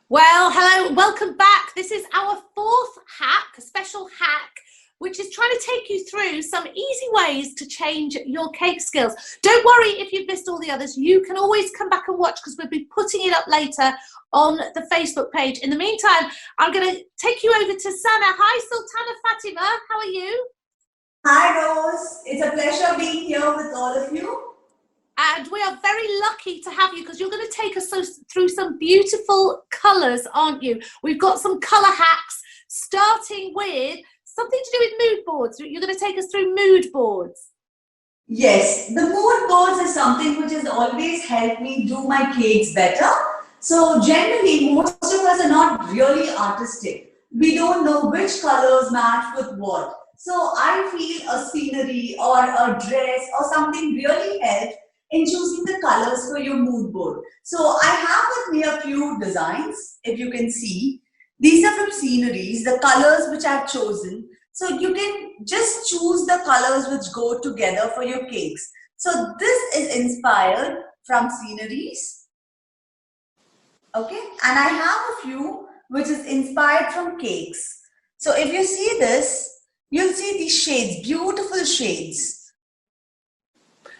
Well, hello, welcome back. This is our fourth hack, a special hack, which is trying to take you through some easy ways to change your cake skills. Don't worry if you've missed all the others. You can always come back and watch because we'll be putting it up later on the Facebook page. In the meantime, I'm going to take you over to Sana. Hi, Sulthana, Fatima. How are you? Hi Rose, it's a pleasure being here with all of you. And we are very lucky to have you because you're going to take us through some beautiful colours, aren't you? We've got some colour hacks, starting with something to do with mood boards. You're going to take us through mood boards. Yes, the mood boards is something which has always helped me do my cakes better. So generally, most of us are not really artistic. We don't know which colors match with what. So I feel a scenery or a dress or something really helps in choosing the colors for your mood board. So I have with me a few designs, if you can see. These are from sceneries, the colors which I've chosen. So you can just choose the colors which go together for your cakes. So this is inspired from sceneries. Okay, and I have a few which is inspired from cakes. So if you see this, you'll see these shades, beautiful shades.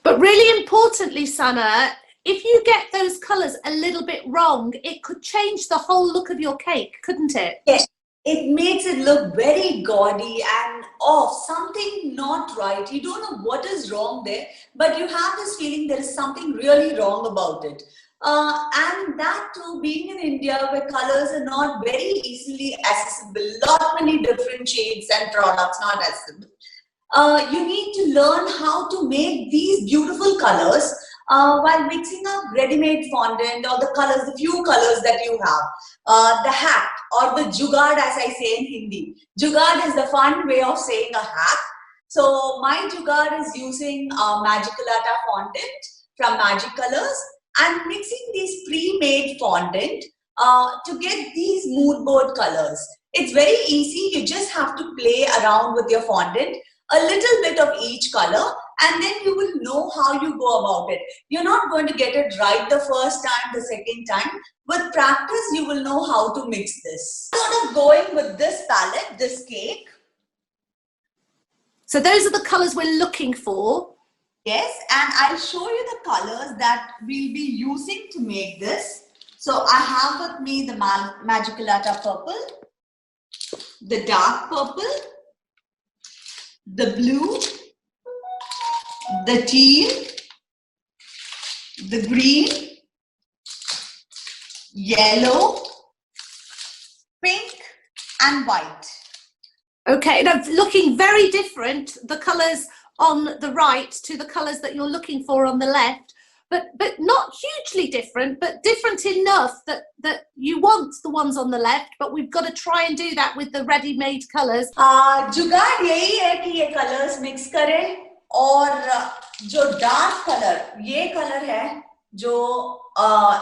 But really importantly, Sana, if you get those colours a little bit wrong, it could change the whole look of your cake, couldn't it? Yes, it makes it look very gaudy and off, something not right. You don't know what is wrong there, but you have this feeling there is something really wrong about it. And that too, being in India where colors are not very easily accessible, lot many different shades and products not accessible. You need to learn how to make these beautiful colors while mixing up ready-made fondant or the colors, the few colors that you have. The hack or the jugaad, as I say in Hindi. Jugaad is the fun way of saying a hack. So my jugaad is using Magicalata fondant from Magic Colors and mixing these pre-made fondant to get these mood board colors. It's very easy. You just have to play around with your fondant, a little bit of each color, and then you will know how you go about it. You're not going to get it right the first time, the second time. With practice, you will know how to mix this. Sort of going with this palette, this cake. So those are the colours we're looking for. Yes, and I'll show you the colors that we'll be using to make this. So I have with me the Magicalata purple, the dark purple, the blue, the teal, the green, yellow, pink, and white. Okay, now looking very different, the colours on the right to the colours that you're looking for on the left, but not hugely different, but different enough that you want the ones on the left, but we've got to try and do that with the ready-made colours. जुगाड़ यही है कि ये colours mix करें और जो dark colour ये colour है जो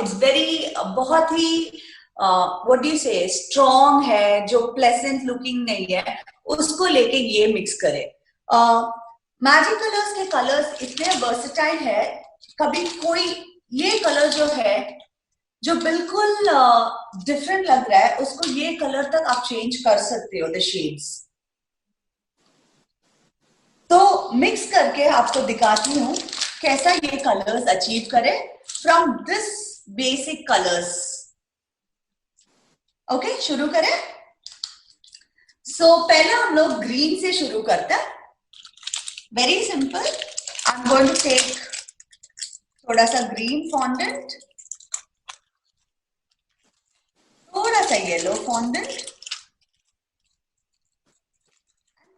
इट्स वेरी बहुत ही व्हाट डू यू से स्ट्रॉन्ग है जो प्लेजेंट लुकिंग नहीं है उसको लेके ये मिक्स करें मैजिक कलर्स के कलर्स इतने वर्सेटाइल है कभी कोई ये कलर जो है जो बिल्कुल डिफरेंट लग रहा है उसको ये कलर तक आप चेंज कर सकते हो द शेड्स तो मिक्स करके आपको दिखाती हूँ कैसा ये कलर्स अचीव करें from this basic colours okay शुरू करें सो पहले हम लोग ग्रीन से शुरू करते हैं very simple I am going to take थोड़ा सा ग्रीन फॉन्डेंट थोड़ा सा येलो फॉन्डेंट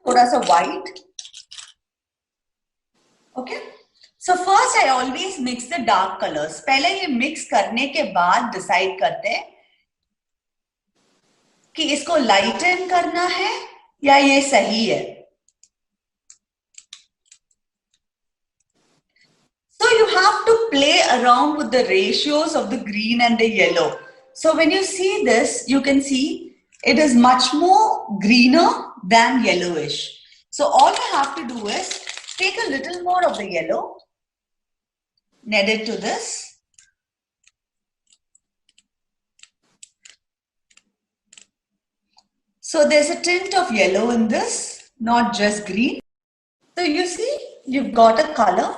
थोड़ा सा white okay so first I always mix the dark colours पहले ये मिक्स करने के बाद डिसाइड करते हैं कि इसको लाइटन करना है या ये सही है so you have to play around with the ratios of the green and the yellow. So when you see this, you can see it is much more greener than yellowish. So all you have to do is take a little more of the yellow, knead it to this, So there's a tint of yellow in this, not just green. So you see, you've got a color.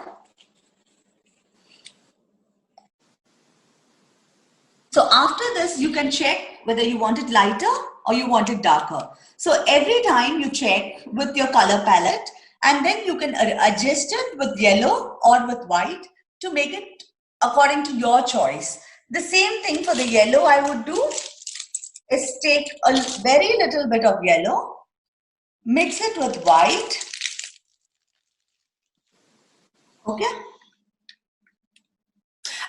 So after this, you can check whether you want it lighter or you want it darker. So every time you check with your color palette, and then you can adjust it with yellow or with white to make it according to your choice. The same thing for the yellow I would do is take a very little bit of yellow, mix it with white. Okay.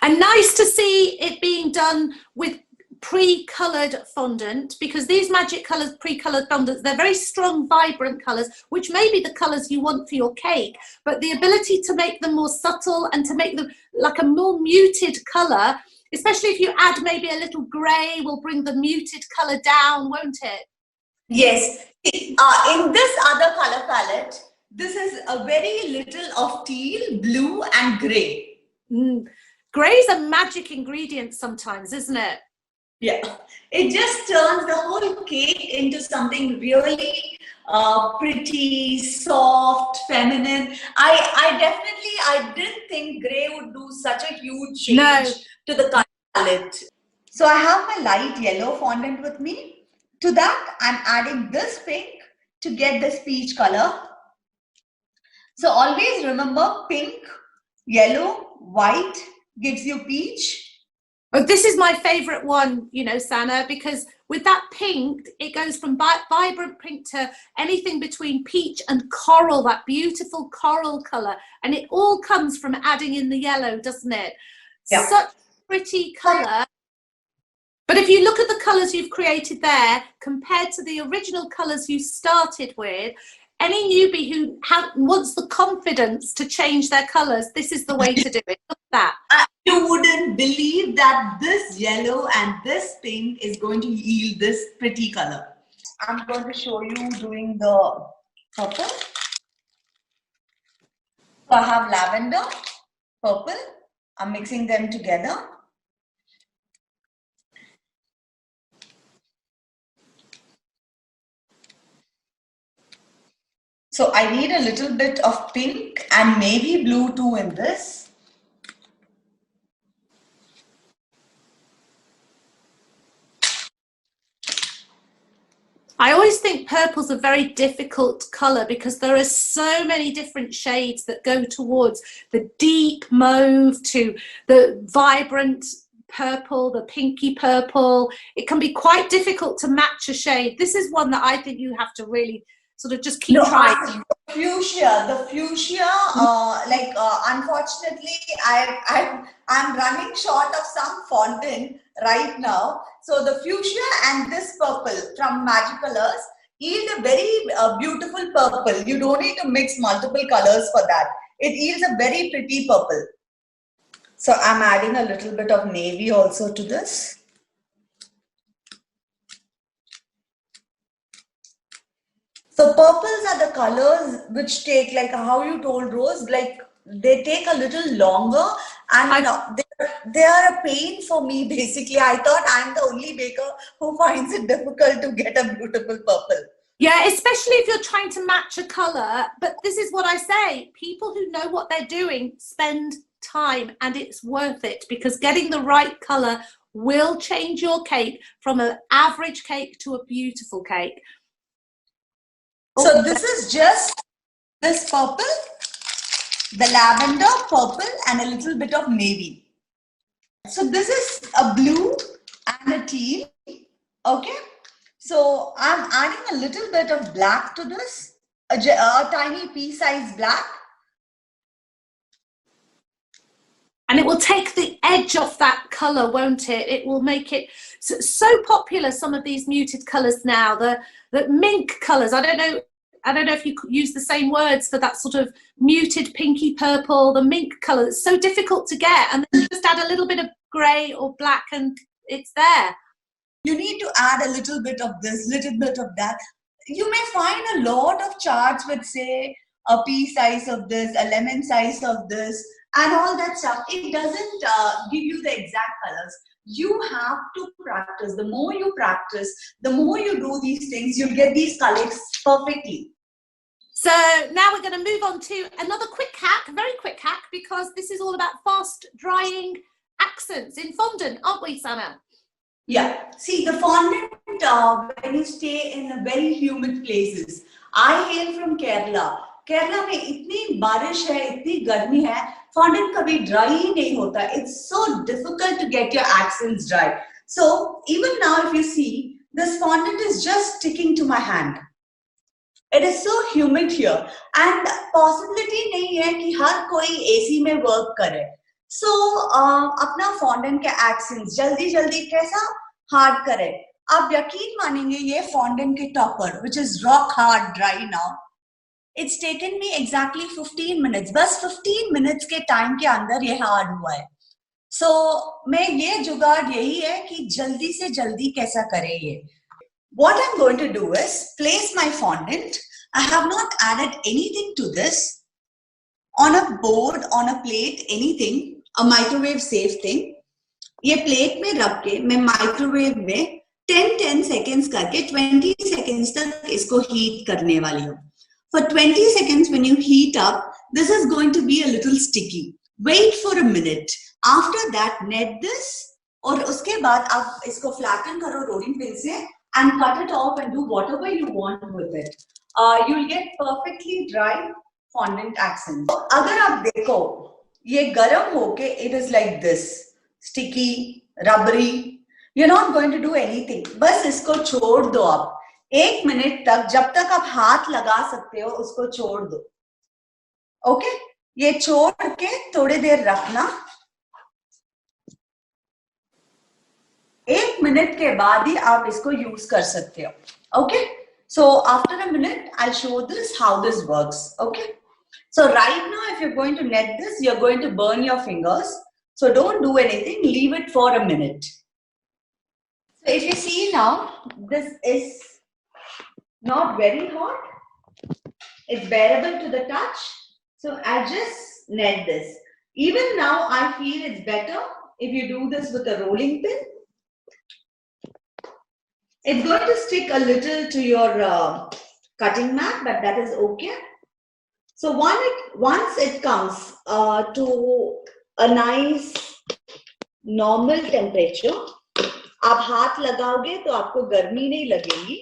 And nice to see it being done with pre-coloured fondant, because these magic colours, pre-coloured fondants, they're very strong, vibrant colours, which may be the colours you want for your cake, but the ability to make them more subtle and to make them like a more muted colour, especially if you add maybe a little grey, will bring the muted colour down, won't it? Yes. In this other color palette, this is a very little of teal, blue and grey. Grey is a magic ingredient sometimes, isn't it? Yeah, it just turns the whole cake into something really pretty, soft, feminine. I didn't think grey would do such a huge change to the color palette. So I have my light yellow fondant with me. To that, I'm adding this pink to get this peach color. So always remember, pink, yellow, white gives you peach. Oh, this is my favourite one, you know, Sana, because with that pink, it goes from vibrant pink to anything between peach and coral, that beautiful coral colour. And it all comes from adding in the yellow, doesn't it? Yeah. Such pretty colour. But if you look at the colours you've created there, compared to the original colours you started with, any newbie who wants the confidence to change their colours, this is the way to do it. Look at that. You wouldn't believe that this yellow and this pink is going to yield this pretty color. I'm going to show you doing the purple. So I have lavender, purple. I'm mixing them together. So I need a little bit of pink and maybe blue too in this. I always think purple's a very difficult colour because there are so many different shades that go towards the deep mauve to the vibrant purple, the pinky purple. It can be quite difficult to match a shade. This is one that I think you have to really sort of just keep trying. The fuchsia, unfortunately, I'm running short of some fondant right now. So the fuchsia and this purple from Magic Colors yield a very beautiful purple. You don't need to mix multiple colors for that. It yields a very pretty purple. So I'm adding a little bit of navy also to this. So purples are the colors which take, like how you told Rose, like they take a little longer and they are a pain for me basically. I thought I'm the only baker who finds it difficult to get a beautiful purple. Yeah, especially if you're trying to match a colour. But this is what I say, people who know what they're doing spend time and it's worth it because getting the right colour will change your cake from an average cake to a beautiful cake. So this is just this purple, the lavender, purple and a little bit of navy. So this is a blue and a teal, okay? So I'm adding a little bit of black to this, a tiny pea-sized black. And it will take the edge off that colour, won't it? It will make it so popular, some of these muted colours now, the mink colours. I don't know if you could use the same words for that sort of muted pinky purple, the mink colour. It's so difficult to get. And then just add a little bit of grey or black and it's there. You need to add a little bit of this, little bit of that. You may find a lot of charts with, say, a pea size of this, a lemon size of this, and all that stuff. It doesn't give you the exact colors. You have to practice. The more you practice, the more you do these things, you'll get these colors perfectly. So now we're going to move on to another quick hack, a very quick hack, because this is all about fast drying accents in fondant, aren't we, Sana? Yeah. See, the fondant, when you stay in a very humid places. I hail from Kerala. Kerala में इतनी बारिश है, इतनी गर्मी है, fondant कभी dry ही नहीं होता. It's so difficult to get your accents dry. So even now, if you see, this fondant is just sticking to my hand. It is so humid here, and possibility नहीं है कि हर कोई AC में work करे. So अपना fondant के accents जल्दी जल्दी कैसा hard करे. आप यकीन मानेंगे ये fondant के topper, which is rock hard dry now. It's taken me exactly 15 minutes. बस 15 minutes के time के अंदर ये hard हुआ है. So मैं ये जुगाड़ यही है कि जल्दी से जल्दी कैसा करे ये. What I'm going to do is place my fondant. I have not added anything to this. On a board, on a plate, anything, a microwave safe thing. ये plate में रख के मैं microwave में 10 seconds करके 20 seconds तक इसको heat करने वाली हूँ. For 20 seconds when you heat up, this is going to be a little sticky. Wait for a minute. After that, net this और उसके बाद आप इसको flatten करो rolling pin से and cut it off and do whatever you want with it. You'll get perfectly dry fondant accents. अगर आप देखो ये गरम होके it is like this, sticky, rubbery. You're not going to do anything. बस इसको छोड़ दो आप. 1 मिनट तक, जब तक आप हाथ लगा सकते हो उसको छोड़ दो. ओके? ये छोड़ के थोड़ी देर रखना. 1 मिनट के बाद ही आप इसको यूज कर सकते हो. Okay? So after a minute, I'll show this how this works. Okay? So right now, if you're going to net this, you're going to burn your fingers. So don't do anything. Leave it for a minute. So if you see now, this is not very hot. It's bearable to the touch. So I'll just net this. Even now, I feel it's better if you do this with a rolling pin. It's going to stick a little to your cutting mat, but that is okay. So once it comes to a nice normal temperature, आप हाथ लगाओगे तो आपको गर्मी नहीं लगेगी.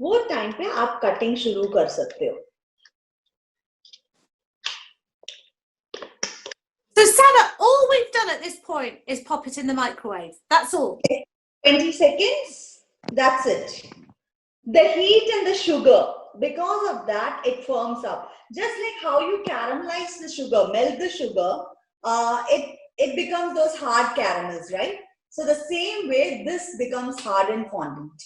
वो time पे आप कटिंग शुरू कर सकते हो. So Sana, all we've done at this point is pop it in the microwave. That's all. 20 seconds. That's it. The heat and the sugar, because of that, it firms up. Just like how you caramelize the sugar, melt the sugar, it becomes those hard caramels, right? So the same way, this becomes hardened fondant.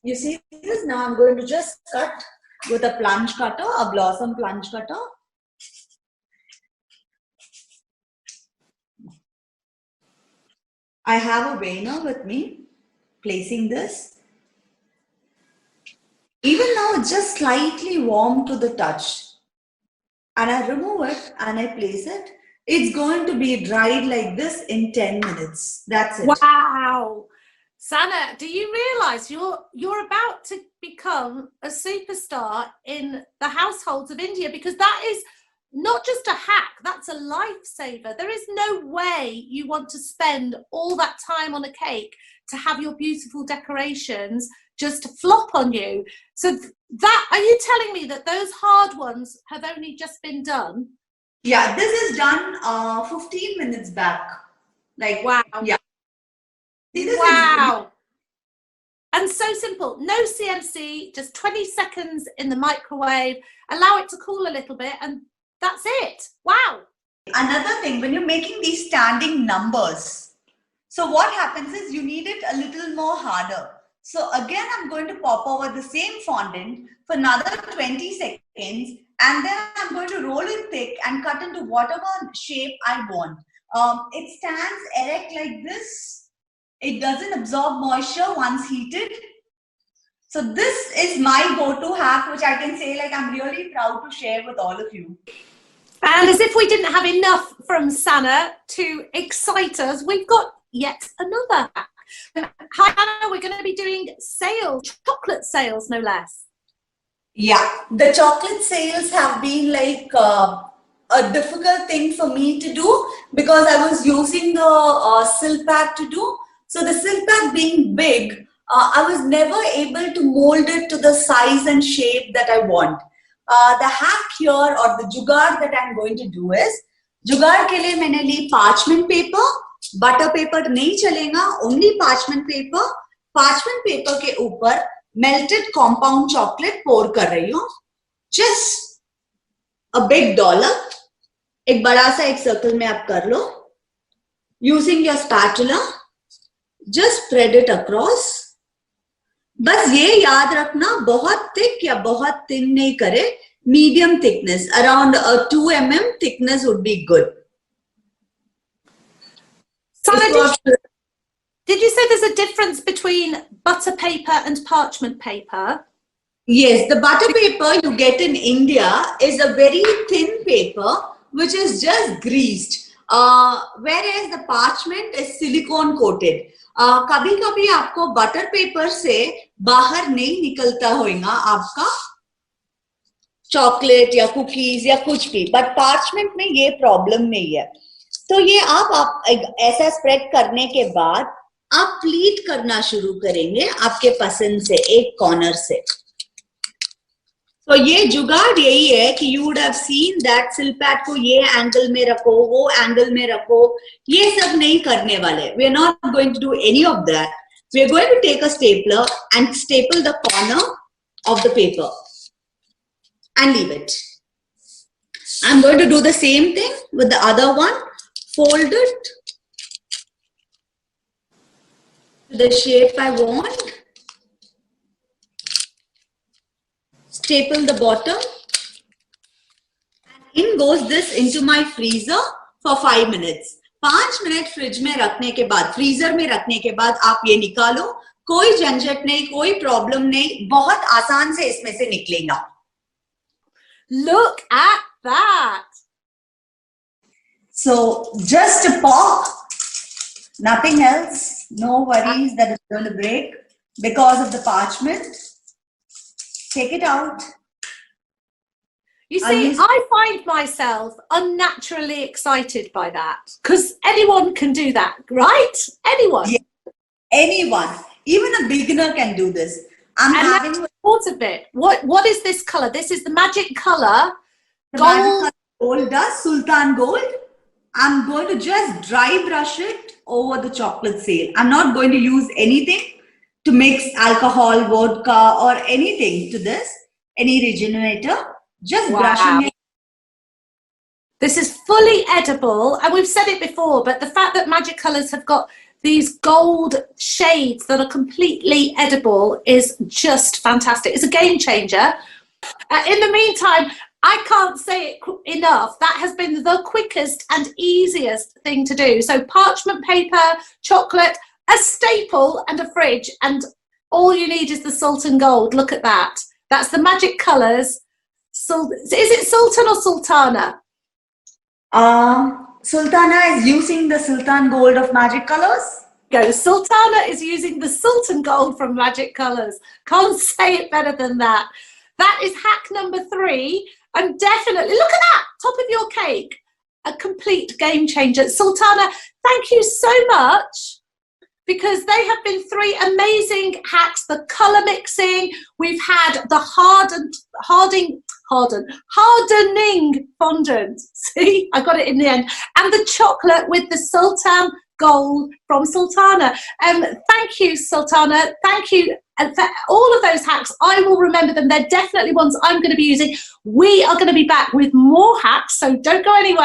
You see this? Now I'm going to just cut with a plunge cutter, a blossom plunge cutter. I have a veiner with me, placing this. Even now, it's just slightly warm to the touch. And I remove it and I place it. It's going to be dried like this in 10 minutes. That's it. Wow. Sana, do you realize you're about to become a superstar in the households of India? Because that is not just a hack, that's a lifesaver. There is no way you want to spend all that time on a cake to have your beautiful decorations just flop on you. So that, are you telling me that those hard ones have only just been done? Yeah, this is done 15 minutes back. Like, wow. Yeah. See, this wow. And so simple, no CNC, just 20 seconds in the microwave, allow it to cool a little bit, and that's it. Wow. Another thing, when you're making these standing numbers, so what happens is you need it a little more harder. So again, I'm going to pop over the same fondant for another 20 seconds, and then I'm going to roll it thick and cut into whatever shape I want. It stands erect like this. It doesn't absorb moisture once heated. So this is my go-to hack, which I can say like I'm really proud to share with all of you. And as if we didn't have enough from Sana to excite us, we've got yet another hack. Hi, Anna, we're going to be doing sales, chocolate sales, no less. Yeah, the chocolate sales have been like a difficult thing for me to do because I was using the silk pack to do. So the silk pack being big, I was never able to mold it to the size and shape that I want. The hack here or the jugaad that I'm going to do is, जुगाड़ के लिए मैंने ली parchment paper, butter paper नहीं चलेगा, only parchment paper. Parchment paper के ऊपर melted compound chocolate pour कर रही हूँ. Just a big dollop. एक बड़ा सा एक circle में आप कर लो. Using your spatula, just spread it across. बस ये याद रखना बहुत thick या बहुत thin नहीं करे. Medium thickness, around 2 mm thickness would be good. Sana, did you say there's a difference between butter paper and parchment paper? Yes, the butter paper you get in India is a very thin paper which is just greased, whereas the parchment is silicone coated. कभी-कभी आपको butter paper से बाहर नहीं निकलता होगा आपका chocolate या cookies या कुछ भी, बट पार्चमेंट में ये प्रॉब्लम नहीं है. तो ये आप ऐसा स्प्रेड करने के बाद आप प्लीट करना शुरू करेंगे आपके पसंद से एक कॉर्नर से. तो ये जुगाड़ यही है कि you would have seen that silk pad को ये एंगल में रखो, वो एंगल में रखो, ये सब नहीं करने वाले. We are not going to do any of that. We are going to take a stapler and staple the corner of the paper and leave it. I'm going to do the same thing with the other one. Fold it to the shape I want. Staple the bottom. And in goes this into my freezer for 5 minutes. 5 minute fridge में रखने के बाद, freezer में रखने के बाद आप ये निकालो. कोई झंझट नहीं, कोई प्रॉब्लम नहीं, बहुत आसान से इसमें से निकलेगा. Look at that. So just a pop, nothing else, no worries that it's going to break because of the parchment. Take it out. You see, I find myself unnaturally excited by that because anyone can do that, right? Anyone. Yeah, anyone, even a beginner can do this. I'm having a thought of it. What is this color? This is the magic color. Gold. Gold does Sultan gold. I'm going to just dry brush it over the chocolate sail. I'm not going to use anything to mix alcohol, vodka, or anything to this. Any regenerator. Just brushing it. This is fully edible, and we've said it before, but the fact that Magic Colors have got these gold shades that are completely edible is just fantastic. It's a game changer. In the meantime, I can't say it enough. That has been the quickest and easiest thing to do. So parchment paper, chocolate, a staple and a fridge, and all you need is the Sultan Gold. Look at that. That's the Magic Colors. Is it Sultan or Sultana? Sulthana is using the Sultan Gold of Magic Colors. Go. Sultana is using the Sultan Gold from Magic Colors. Can't say it better than that. That is hack number 3. And definitely, look at that, top of your cake. A complete game changer. Sultana, thank you so much, because they have been 3 amazing hacks. The color mixing, we've had the hardening fondant. See, I got it in the end. And the chocolate with the Sultan Gold from Sultana. Thank you, Sultana. Thank you. And for all of those hacks, I will remember them. They're definitely ones I'm going to be using. We are going to be back with more hacks, so don't go anywhere.